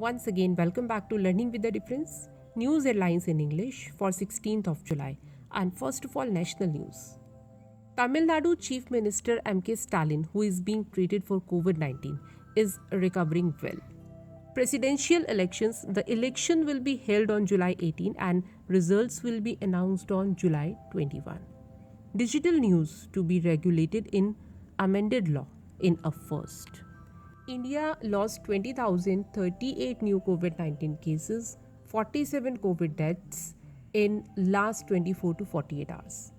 Once again, welcome back to Learning with the Difference, news headlines in English for 16th of July. And first of all, national news. Tamil Nadu Chief Minister M.K. Stalin, who is being treated for COVID-19, is recovering well. Presidential elections, the election will be held on July 18 and results will be announced on July 21. Digital news to be regulated in amended law in a first. India lost 20,038 new COVID 19 cases, 47 COVID deaths in last 24 to 48 hours.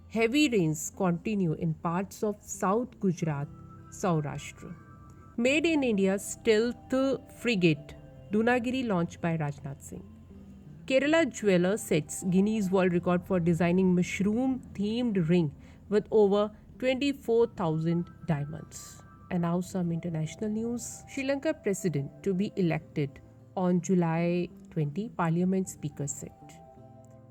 Heavy rains continue in parts of South Gujarat, Saurashtra. Made in India stealth frigate Dunagiri launched by Rajnath Singh. Kerala jeweler sets Guinness World Record for designing mushroom themed ring with over 24,000 diamonds. And now some international news. Sri Lanka president to be elected on July 20, Parliament Speaker said.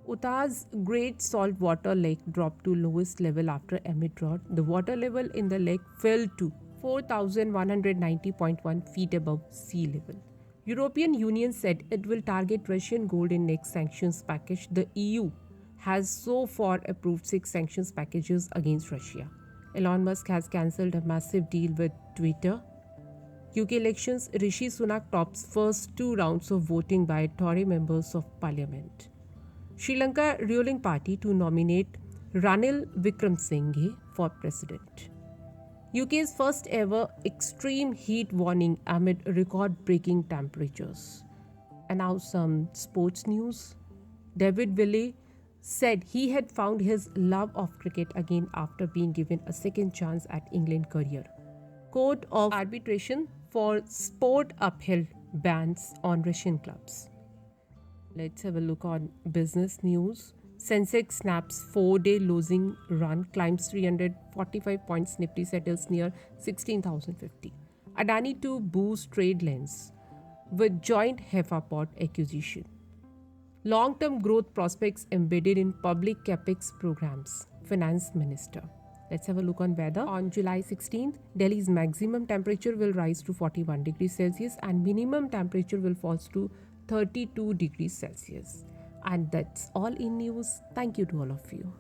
Utah's Great Saltwater Lake dropped to lowest level after amid drought. The water level in the lake fell to 4,190.1 feet above sea level. European Union said it will target Russian gold in next sanctions package. The EU has so far approved 6 sanctions packages against Russia. Elon Musk has cancelled a massive deal with Twitter. UK elections, Rishi Sunak tops first 2 rounds of voting by Tory members of parliament. Sri Lanka ruling party to nominate Ranil Wickremesinghe for president. UK's first ever extreme heat warning amid record-breaking temperatures. And now some sports news. David Willey said he had found his love of cricket again after being given a second chance at England career. Court of arbitration for sport upheld bans on Russian clubs. Let's have a look on business news. Sensex snaps 4-day losing run, climbs 345 points, Nifty settles near 16,050. Adani to boost trade lanes with joint Hefaport acquisition. Long-term growth prospects embedded in public capex programs, Finance Minister. Let's have a look on weather. On July 16th, Delhi's maximum temperature will rise to 41 degrees Celsius and minimum temperature will fall to 32 degrees Celsius. And that's all in news. Thank you to all of you.